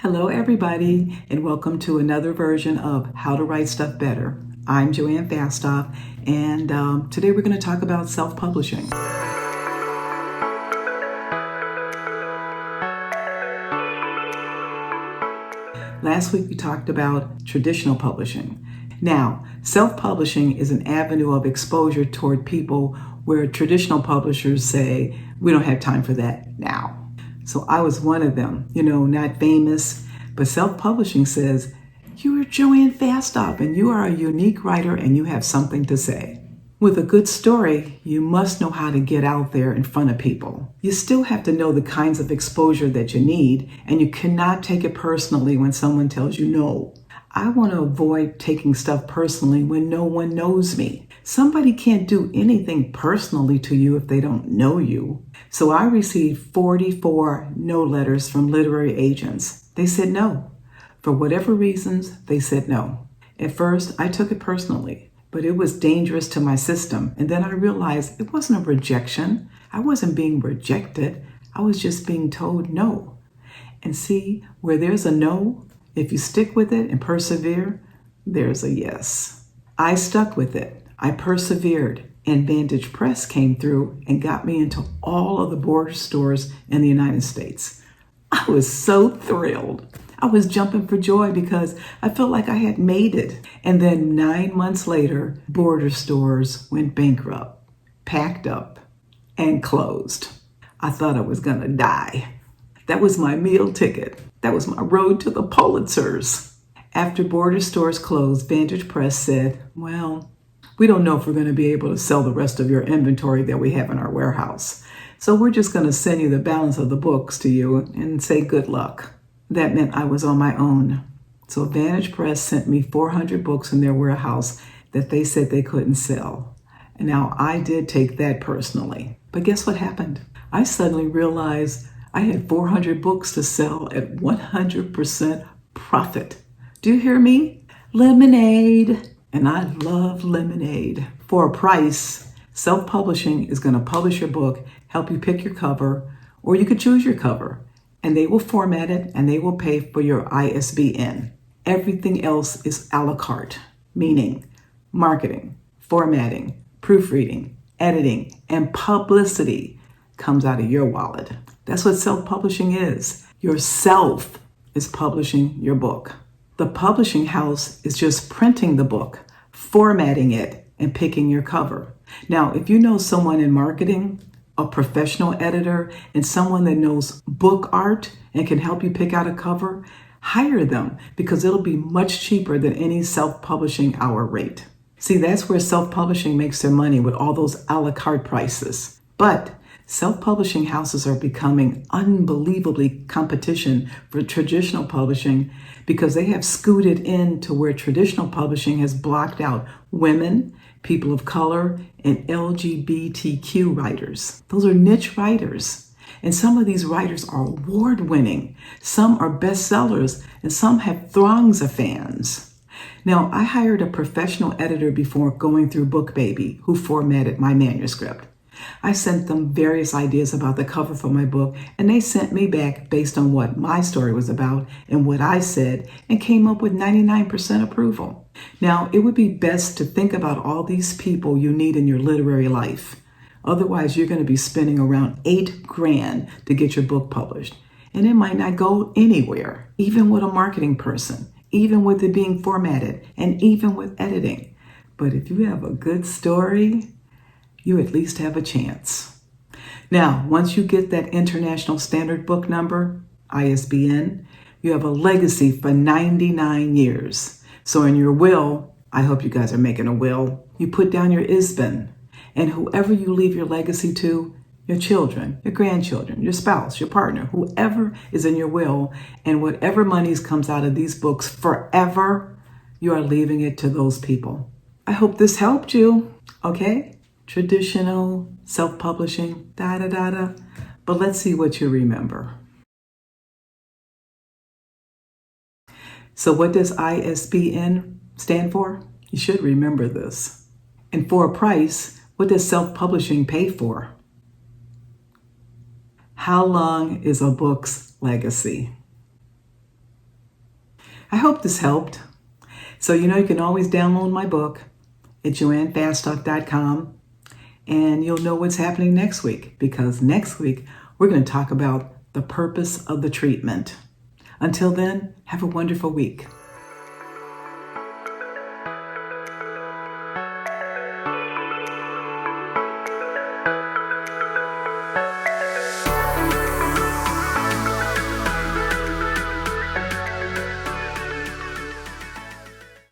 Hello, everybody, and welcome to another version of How to Write Stuff Better. I'm JoAnn Fastoff, and today we're going to talk about self-publishing. Last week we talked about traditional publishing. Now, self-publishing is an avenue of exposure toward people where traditional publishers say, we don't have time for that now. So I was one of them, not famous, but self-publishing says, you are JoAnn Fastoff and you are a unique writer and you have something to say. With a good story, you must know how to get out there in front of people. You still have to know the kinds of exposure that you need, and you cannot take it personally when someone tells you no. I want to avoid taking stuff personally when no one knows me. Somebody can't do anything personally to you if they don't know you. So I received 44 no letters from literary agents. They said no. For whatever reasons, they said no. At first, I took it personally, but it was dangerous to my system. And then I realized it wasn't a rejection. I wasn't being rejected. I was just being told no. And see, where there's a no, if you stick with it and persevere, there's a yes. I stuck with it. I persevered, and Vantage Press came through and got me into all of the border stores in the United States. I was so thrilled. I was jumping for joy because I felt like I had made it. And then 9 months later, border stores went bankrupt, packed up, and closed. I thought I was gonna die. That was my meal ticket. That was my road to the Pulitzers. After border stores closed, Vantage Press said, well, we don't know if we're going to be able to sell the rest of your inventory that we have in our warehouse. So we're just going to send you the balance of the books to you and say good luck. That meant I was on my own. So Vantage Press sent me 400 books in their warehouse that they said they couldn't sell. And now I did take that personally. But guess what happened? I suddenly realized I had 400 books to sell at 100% profit. Do you hear me? Lemonade. And I love lemonade. For a price, self-publishing is going to publish your book, help you pick your cover, or you could choose your cover. And they will format it and they will pay for your ISBN. Everything else is a la carte, meaning marketing, formatting, proofreading, editing, and publicity comes out of your wallet. That's what self-publishing is. Yourself is publishing your book. The publishing house is just printing the book, formatting it, and picking your cover. Now, if you know someone in marketing, a professional editor, and someone that knows book art and can help you pick out a cover, hire them because it'll be much cheaper than any self-publishing hour rate. See, that's where self-publishing makes their money with all those a la carte prices. But self-publishing houses are becoming unbelievably competition for traditional publishing because they have scooted into where traditional publishing has blocked out women, people of color, and LGBTQ writers. Those are niche writers. And some of these writers are award-winning. Some are bestsellers, and some have throngs of fans. Now, I hired a professional editor before going through BookBaby who formatted my manuscript. I sent them various ideas about the cover for my book, and they sent me back based on what my story was about and what I said, and came up with 99% approval. Now, it would be best to think about all these people you need in your literary life. Otherwise, you're going to be spending around $8,000 to get your book published, and it might not go anywhere, even with a marketing person, even with it being formatted, and even with editing. But if you have a good story, you at least have a chance. Now, once you get that International Standard Book Number, ISBN, you have a legacy for 99 years. So in your will, I hope you guys are making a will, you put down your ISBN. And whoever you leave your legacy to, your children, your grandchildren, your spouse, your partner, whoever is in your will, and whatever monies comes out of these books forever, you are leaving it to those people. I hope this helped you, okay? Traditional, self-publishing, da-da-da-da. But let's see what you remember. So what does ISBN stand for? You should remember this. And for a price, what does self-publishing pay for? How long is a book's legacy? I hope this helped. So you can always download my book at JoAnnFastTalk.com, and you'll know what's happening next week, because next week we're going to talk about the purpose of the treatment. Until then, have a wonderful week.